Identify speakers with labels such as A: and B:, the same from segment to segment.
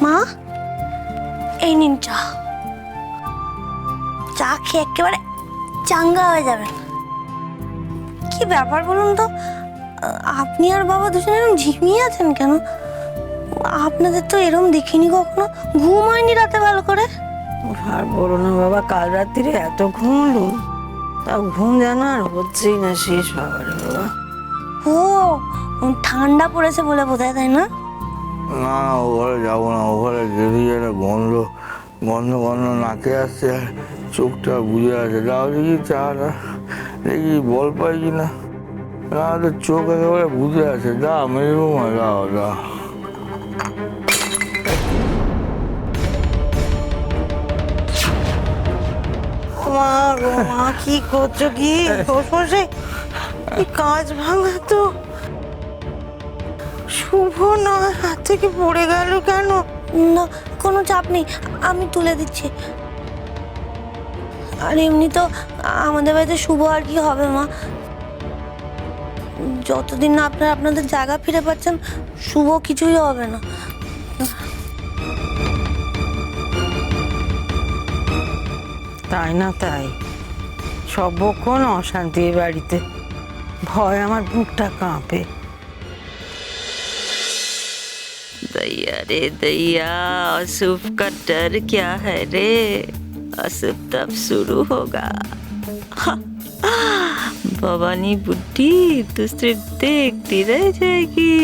A: মা, এই নিন চা। চা খেয়ে একেবারে চাঙ্গা হয়ে যাবেন। কি ব্যাপার বলুন তো, আপনি আর বাবা দুজনে এরকম ঝিমিয়ে আছেন কেন? আপনাদের তো এরকম দেখিনি কখনো। ঘুম হয়নি রাতে ভালো করে?
B: আর বলো না বাবা, কাল রাত্রিরে এত ঘুমলুম, তা ঘুম যেন আর হচ্ছেই না শেষ বাবারে বাবা।
A: ও, ঠান্ডা পড়েছে বলে বোধহয়, তাই না?
C: না, ওখানে যাবো না। ওখানে গেলে যেন গন্ধ গন্ধ গন্ধ নাকে আসছে, আর চোখটা বুঝে আছে। দাও দেখি চাটা, দেখি বল পাই কি না। না তো চোখ একেবারে বুঝে আছে। দাও মেরে বৌমা, দাও দাও।
B: মা গো মা, কি করছো কি? শ্বশুরমশাই, এই কাঁচ ভাঙা তো। শুভ না, হাত থেকে পড়ে গেল কেন?
A: না, কোনো চাপ নেই, আমি তুলে দিচ্ছি। আর এমনি তো আমাদের বাড়িতে শুভ আর কি হবে মা। যতদিন না আপনারা আপনাদের জায়গা ফিরে পাচ্ছেন, শুভ কিছুই হবে না।
B: তাই না তাই, সবক্ষণ অশান্তি এ বাড়িতে। ভয় আমার বুকটা কাঁপে।
D: दैया रे दैया, असुफ का डर क्या है रे? असुफ तब शुरू होगा। भवानी बुड्ढी तो सिर्फ देखती रह जाएगी।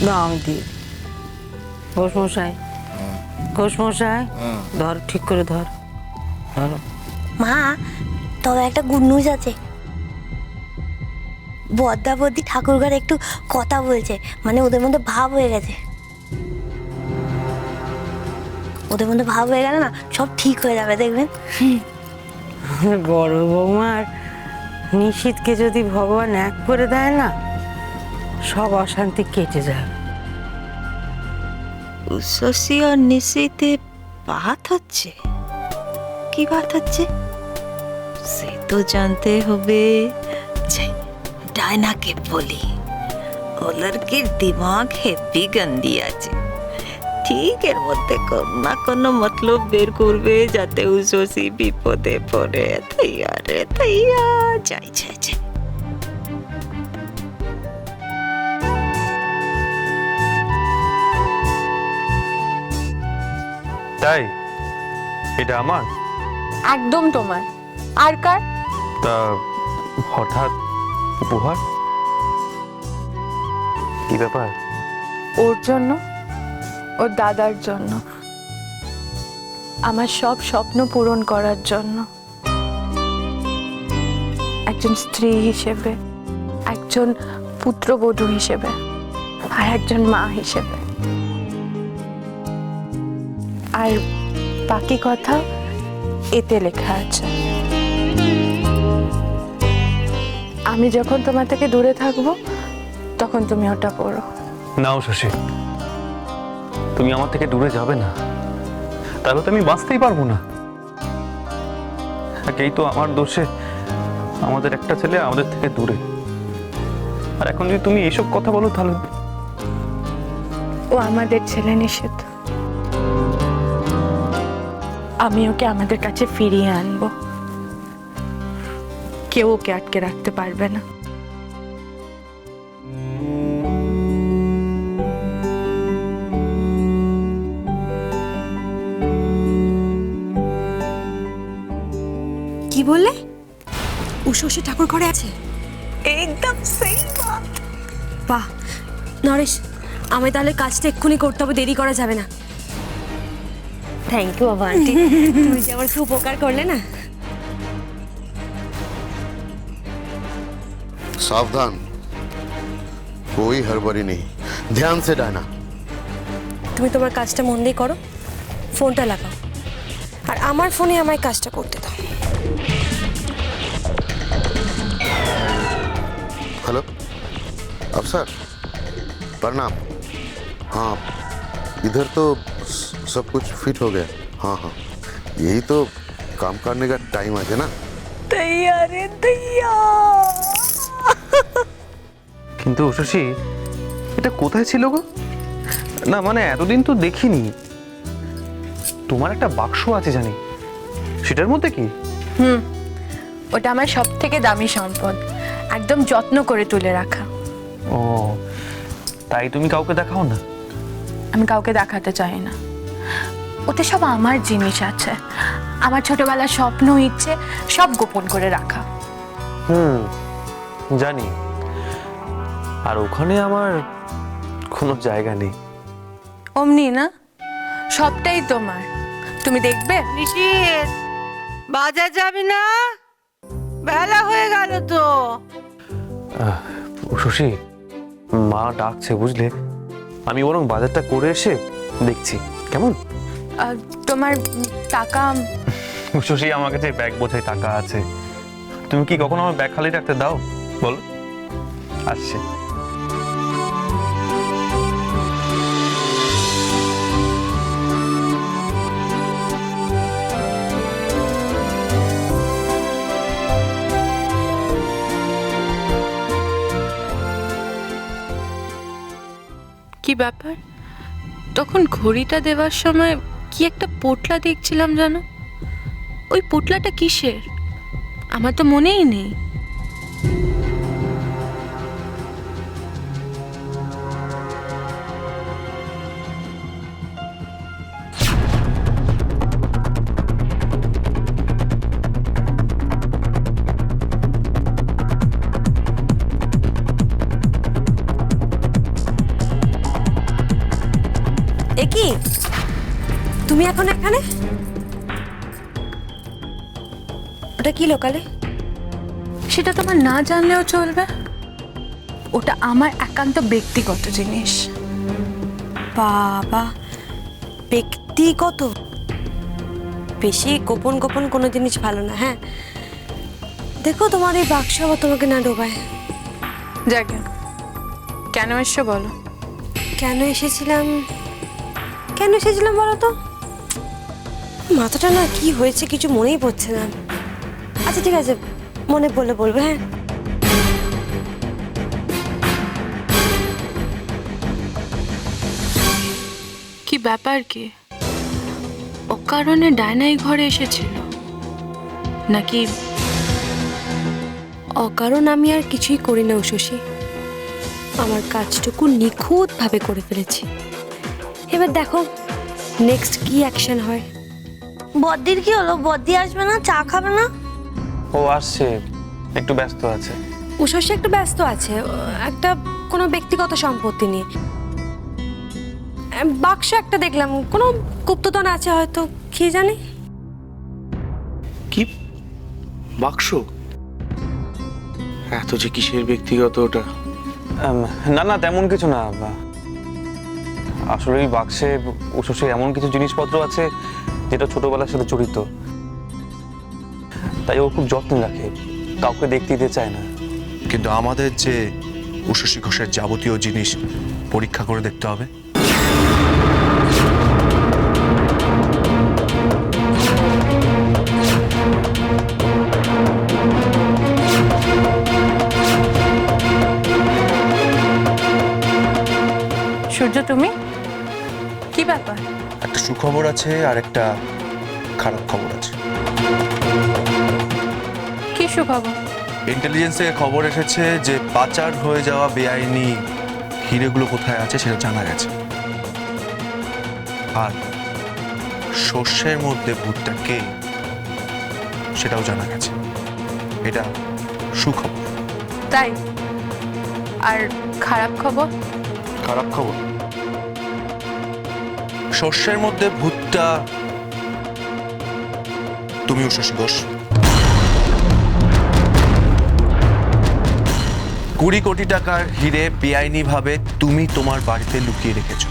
B: দাম দিয়ে ঘোষমশাই, ঘোষমশাই, ধর, ঠিক করে ধর, ধরো।
A: মা, তবে একটা গুড নিউজ আছে। বদ্দা বদ্দি ঠাকুরঘরে একটু কথা বলছে, মানে ওদের মধ্যে ভাব হয়ে গেছে। ওদের মধ্যে ভাব হয়ে গেলে না, সব ঠিক হয়ে যাবে দেখবেন।
B: বড় বৌমার নিশীথকে যদি ভগবান এক করে দেয় না, সব অশান্তি কেটে যাবে।
D: উশসী আর নিশীথে বাত হচ্ছে? কি বাত হচ্ছে সে তো জানতে হবে। ডায়নাকে বলি, ও লড়কির দিমাগ হেব্বি গন্দি আছে। ঠিক এর মধ্যে কোনো না কোনো মতলব বের করবে, যাতে উশসী বিপদে পড়ে। থইয়া রে থইয়া, যাই যাই যাই।
E: তাই এটা আমার?
F: একদম তোমার। আর কার?
E: তা হঠাৎ উপহার, কি ব্যাপার?
F: ওর জন্য, ওর দাদার জন্য, আমার সব স্বপ্ন পূরণ করার জন্য। একজন স্ত্রী হিসেবে, একজন পুত্রবধূ হিসেবে, আর একজন মা হিসেবে। আর বাকি কথা এতে লেখা আছে। আমি যখন তোমার থেকে দূরে থাকবো, তখন তুমি ওটা পড়ো।
E: নাও শশী, তুমি আমার থেকে দূরে যাবে না, তাহলে তো আমি বাঁচতেই পারবো না। এই তো আমার দোষে আমাদের একটা ছেলে আমাদের থেকে দূরে। আর এখন যদি তুমি এইসব কথা বলো, তাহলে
F: ও আমাদের ছেলে নিষেধ। আমি ওকে আমাদের কাছে ফিরিয়ে আনবো। কেউ ওকে আটকে রাখতে পারবে না।
G: কি বললে? উষসী ঠাকুর ঘরে আছে?
D: একদম সেই বাত।
G: বাহ নরেশ, আমি তাহলে কাজটা এক্ষুনি করতে হবে, দেরি করা যাবে না। থ্যাংক ইউ বাবা আন্টি, তুমি যে আমার খুব উপকার করলে না।
H: सावधान, कोई हड़बड़ी नहीं, ध्यान से डायना।
G: তুমি তোমার কাজটা মন দিয়ে করো, ফোনটা লাগাও, আর আমার ফোনে আমায় কাজটা করতে দাও।
H: हेलो अफसर, प्रणाम। हाँ, इधर तो सब कुछ फिट हो गया। हाँ हाँ, यही तो काम करने का टाइम है ना।
D: दैया रे दैया।
E: কিন্তু শশী, এটা কোথায় ছিল গো? না মানে এতদিন তো দেখিনি। তোমার একটা বাক্স আছে জানি, সেটার মধ্যে কি?
F: ওটা আমার সব থেকে দামি সম্পদ, একদম যত্ন করে তুলে রাখা।
E: ও, তাই তুমি কাউকে দেখাও না?
F: আমি কাউকে দেখাতে চাই না, ওতে সব আমার জিনিস আছে, আমার ছোটবেলার স্বপ্ন ইচ্ছে সব গোপন করে রাখা।
E: জানি, আর ওখানে আমার কোনো জায়গা নেই।
F: অমনি না, সবটাই তোমার, তুমি দেখবে।
B: বাজার যাবি না? বেলা হয়ে গেল তো।
E: শশী, মা ডাকছে বুঝলে, আমি বরং বাজারটা করে এসে দেখছি কেমন।
F: তোমার টাকা?
E: শশী, আমার কাছে ব্যাগ বোঝাই টাকা আছে, তুমি কি কখনো আমার ব্যাগ খালি রাখতে দাও বলো? আসছে।
F: কি ব্যাপার, তখন ঘড়িটা দেওয়ার সময় কি একটা পোটলা দেখছিলাম জানো? ওই পোটলাটা কিসের আমার তো মনেই নেই।
G: এ কি, তুমি এখন এখানে? ওটা কি লোকালে?
F: সেটা তোমার না জানলেও চলবে, ওটা আমার একান্ত ব্যক্তিগত জিনিস।
G: বাবা, ব্যক্তিগত? বেশি গোপন গোপন কোনো জিনিস ভালো না। হ্যাঁ দেখো, তোমার এই বাক্স আবার তোমাকে না ডোবায়।
F: যাকে কেন এসছো বলো?
G: কেন এসেছিলাম বলো তো? মাথাটা না কি হয়েছে কিছু মনেই পড়ছে না। আচ্ছা ঠিক আছে, মনে পড়লে বলবো। হ্যাঁ,
F: কি ব্যাপার, কি অকারণে ডায়নাই ঘরে এসেছিল নাকি?
G: অকারণ আমি আর কিছুই করি না শশী, আমার কাজটুকু নিখুঁতভাবে করে ফেলেছি। এবার দেখো নেক্সট কি অ্যাকশন হয়।
A: বদ্দির কি হলো? বদ্দি আসবে না? চা খাবে না?
E: ও আসছে, একটু ব্যস্ত আছে।
G: শশী একটু ব্যস্ত আছে একটা কোনো ব্যক্তিগত সম্পত্তি নিয়ে। বাক্স একটা দেখলাম, কোনো গুপ্তধন আছে হয়তো, কে জানে।
C: কি বাক্স? এত যে কিসের ব্যক্তিগত ওটা?
E: না না, তেমন কিছু না। আসলে ওই বাক্সে শশী এমন কিছু জিনিসপত্র আছে যেটা ছোটবেলার সাথে জড়িত, তাই ও খুব যত্ন রাখে, কাউকে দেখতে দিতে চায় না।
I: কিন্তু আমাদের যে উষসী ঘোষের যাবতীয় জিনিস পরীক্ষা করে দেখতে হবে।
F: সূর্য, তুমি কি ব্যাপার?
I: একটা সুখবর আছে আর একটা খারাপ খবর আছে।
F: কি সুখবর?
I: ইন্টেলিজেন্স থেকে খবর এসেছে যে পাচার হয়ে যাওয়া বেআইনি হিরেগুলো কোথায় আছে সেটা জানা গেছে, আর শস্যের মধ্যে ভূতটা কে সেটাও জানা গেছে। এটা সুখবর।
F: তাই? আর খারাপ খবর?
I: খারাপ খবর, শস্যের মধ্যে ভূতটা তুমি উষসী ঘোষ। 20 কোটি টাকার হিরে বেআইনি ভাবে তুমি তোমার বাড়িতে লুকিয়ে রেখেছো।